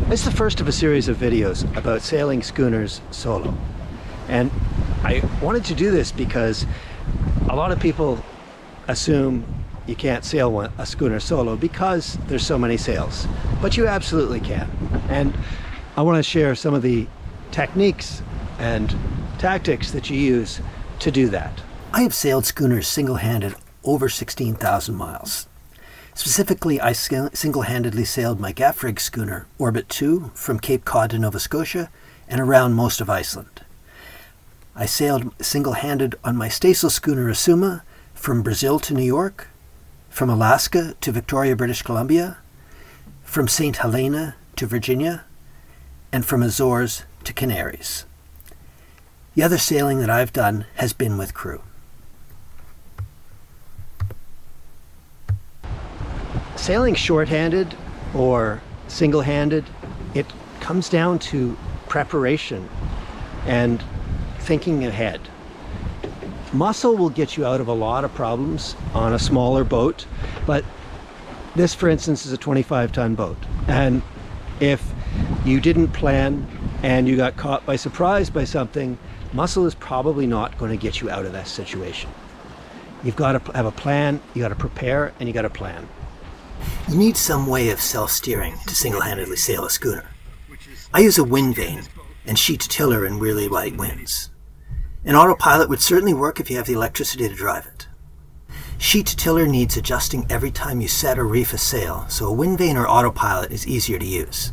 This is the first of a series of videos about sailing schooners solo. And I wanted to do this because a lot of people assume you can't sail a schooner solo because there's so many sails, but you absolutely can. And I want to share some of the techniques and tactics that you use to do that. I have sailed schooners single-handed over 16,000 miles. Specifically, I single-handedly sailed my gaff rig schooner, Orbit 2, from Cape Cod to Nova Scotia and around most of Iceland. I sailed single-handed on my staysail schooner Asuma from Brazil to New York, from Alaska to Victoria, British Columbia, from St. Helena to Virginia, and from Azores to Canaries. The other sailing that I've done has been with crew. Sailing short-handed or single-handed, it comes down to preparation and thinking ahead. Muscle will get you out of a lot of problems on a smaller boat, but this, for instance, is a 25-ton boat. And if you didn't plan and you got caught by surprise by something, muscle is probably not going to get you out of that situation. You've got to have a plan, you got to prepare, and you got to plan. You need some way of self-steering to single-handedly sail a schooner. I use a wind vane and sheet to tiller in really light winds. An autopilot would certainly work if you have the electricity to drive it. Sheet to tiller needs adjusting every time you set or reef a sail, so a wind vane or autopilot is easier to use.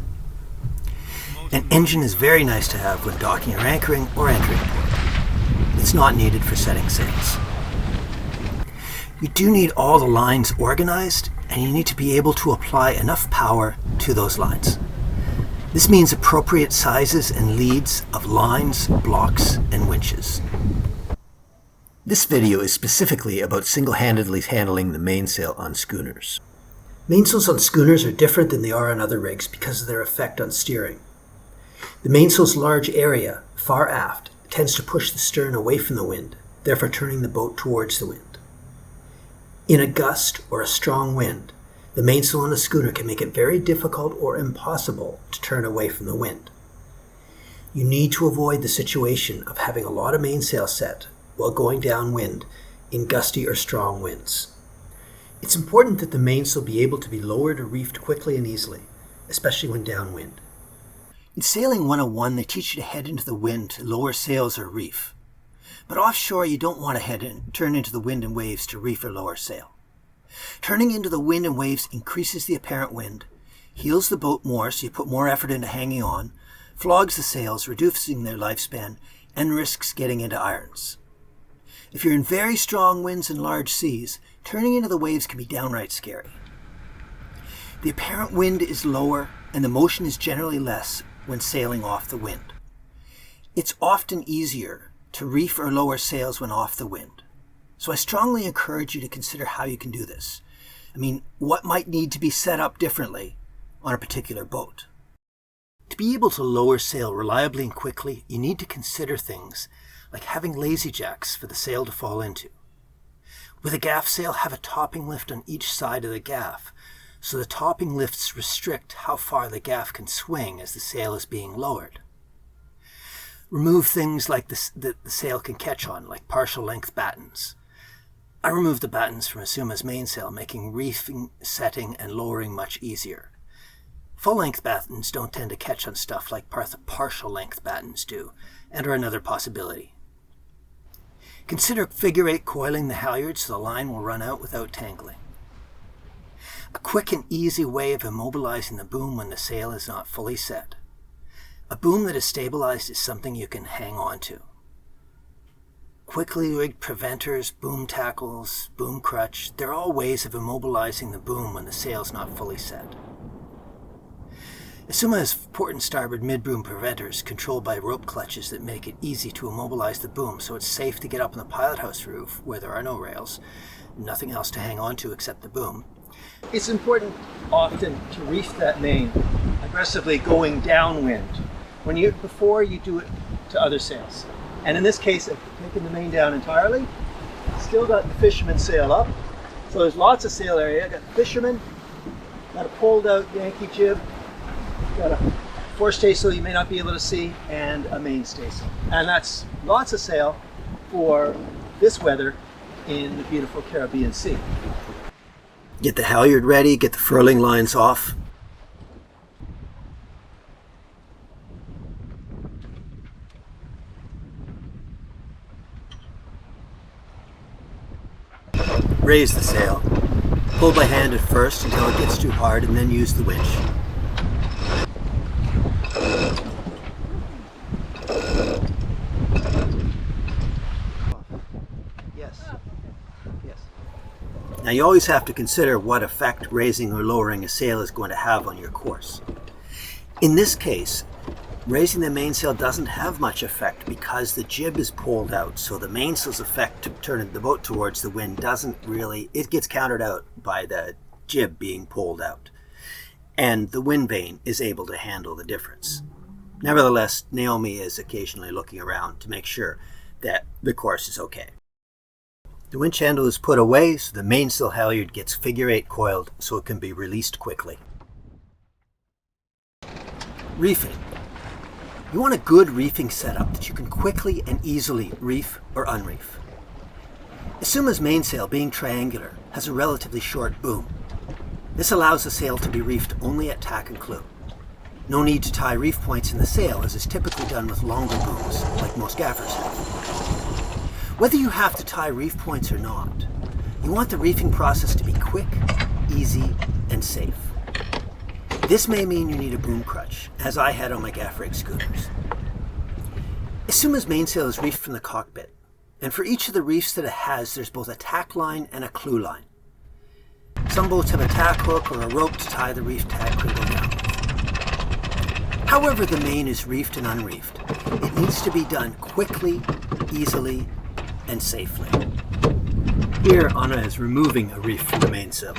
An engine is very nice to have when docking or anchoring or entering port. It's not needed for setting sails. You do need all the lines organized, and you need to be able to apply enough power to those lines. This means appropriate sizes and leads of lines, blocks, and winches. This video is specifically about single-handedly handling the mainsail on schooners. Mainsails on schooners are different than they are on other rigs because of their effect on steering. The mainsail's large area, far aft, tends to push the stern away from the wind, therefore turning the boat towards the wind. In a gust or a strong wind, the mainsail on a schooner can make it very difficult or impossible to turn away from the wind. You need to avoid the situation of having a lot of mainsail set while going downwind in gusty or strong winds. It's important that the mainsail be able to be lowered or reefed quickly and easily, especially when downwind. In Sailing 101, they teach you to head into the wind to lower sails or reef. But offshore, you don't want to turn into the wind and waves to reef or lower sail. Turning into the wind and waves increases the apparent wind, heels the boat more so you put more effort into hanging on, flogs the sails, reducing their lifespan, and risks getting into irons. If you're in very strong winds and large seas, turning into the waves can be downright scary. The apparent wind is lower and the motion is generally less when sailing off the wind. It's often easier to reef or lower sails when off the wind. So I strongly encourage you to consider how you can do this. I mean, what might need to be set up differently on a particular boat? To be able to lower sail reliably and quickly, you need to consider things like having lazy jacks for the sail to fall into. With a gaff sail, have a topping lift on each side of the gaff, so the topping lifts restrict how far the gaff can swing as the sail is being lowered. Remove things like the sail can catch on, like partial length battens. I removed the battens from Asuma's mainsail, making reefing, setting, and lowering much easier. Full-length battens don't tend to catch on stuff like partial length battens do, and are another possibility. Consider figure-8 coiling the halyards so the line will run out without tangling. A quick and easy way of immobilizing the boom when the sail is not fully set. A boom that is stabilized is something you can hang on to. Quickly rigged preventers, boom tackles, boom crutch, they're all ways of immobilizing the boom when the sail's not fully set. Asuma has port and starboard mid-boom preventers controlled by rope clutches that make it easy to immobilize the boom so it's safe to get up on the pilot house roof where there are no rails, nothing else to hang on to except the boom. It's important often to reef that main aggressively going downwind before you do it to other sails. And in this case, I've taken the main down entirely, still got the fisherman sail up. So there's lots of sail area. Got the fisherman, got a pulled out Yankee jib, got a fore staysail you may not be able to see, and a main staysail. And that's lots of sail for this weather in the beautiful Caribbean Sea. Get the halyard ready, get the furling lines off. Raise the sail. Pull by hand at first until it gets too hard, and then use the winch. Yes. Yes. Now you always have to consider what effect raising or lowering a sail is going to have on your course. In this case, raising the mainsail doesn't have much effect because the jib is pulled out, so the mainsail's effect to turn the boat towards the wind it gets countered out by the jib being pulled out. And the wind vane is able to handle the difference. Nevertheless, Naomi is occasionally looking around to make sure that the course is okay. The winch handle is put away, so the mainsail halyard gets figure 8 coiled so it can be released quickly. Reefing. You want a good reefing setup that you can quickly and easily reef or unreef. Asuma's mainsail, being triangular, has a relatively short boom. This allows the sail to be reefed only at tack and clew. No need to tie reef points in the sail, as is typically done with longer booms, like most gaffers have. Whether you have to tie reef points or not, you want the reefing process to be quick, easy, and safe. This may mean you need a boom crutch, as I had on my gaff rig schooners. Asuma's mainsail is reefed from the cockpit, and for each of the reefs that it has, there's both a tack line and a clew line. Some boats have a tack hook or a rope to tie the reef tack cradle down with. However the main is reefed and unreefed, it needs to be done quickly, easily, and safely. Here, Anna is removing a reef from the mainsail.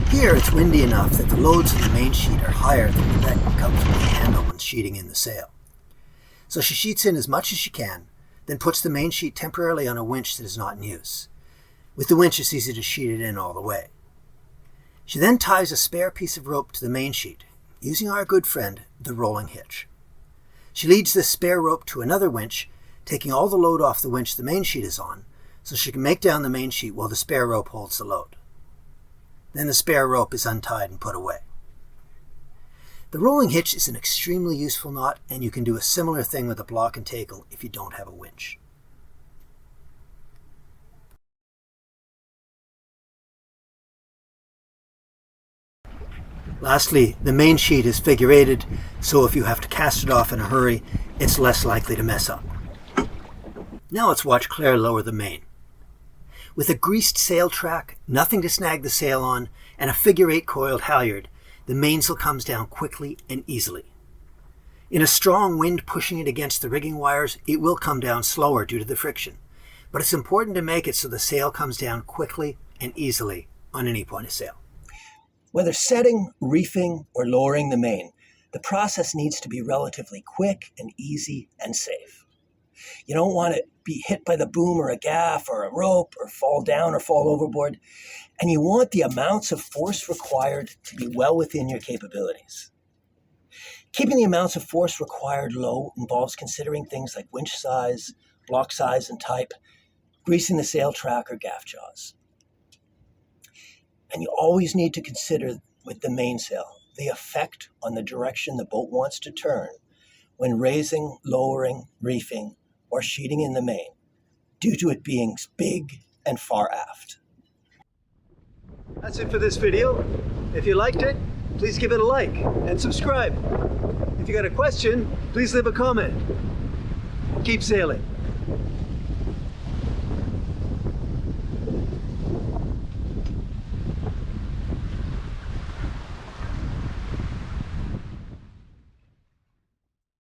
Here it's windy enough that the loads on the main sheet are higher than the deck can comfortably handle when sheeting in the sail. So she sheets in as much as she can, then puts the main sheet temporarily on a winch that is not in use. With the winch it's easy to sheet it in all the way. She then ties a spare piece of rope to the main sheet, using our good friend, the rolling hitch. She leads this spare rope to another winch, taking all the load off the winch the main sheet is on, so she can make down the main sheet while the spare rope holds the load. Then the spare rope is untied and put away. The rolling hitch is an extremely useful knot, and you can do a similar thing with a block and tackle if you don't have a winch. Lastly, the main sheet is figure 8'd, so if you have to cast it off in a hurry, it's less likely to mess up. Now let's watch Claire lower the main. With a greased sail track, nothing to snag the sail on, and a figure 8 coiled halyard, the mainsail comes down quickly and easily. In a strong wind pushing it against the rigging wires, it will come down slower due to the friction, but it's important to make it so the sail comes down quickly and easily on any point of sail. Whether setting, reefing, or lowering the main, the process needs to be relatively quick and easy and safe. You don't want to be hit by the boom or a gaff or a rope or fall down or fall overboard. And you want the amounts of force required to be well within your capabilities. Keeping the amounts of force required low involves considering things like winch size, block size and type, greasing the sail track or gaff jaws. And you always need to consider with the mainsail the effect on the direction the boat wants to turn when raising, lowering, reefing, or sheeting in the main, due to it being big and far aft. That's it for this video. If you liked it, please give it a like and subscribe. If you got a question, please leave a comment. Keep sailing.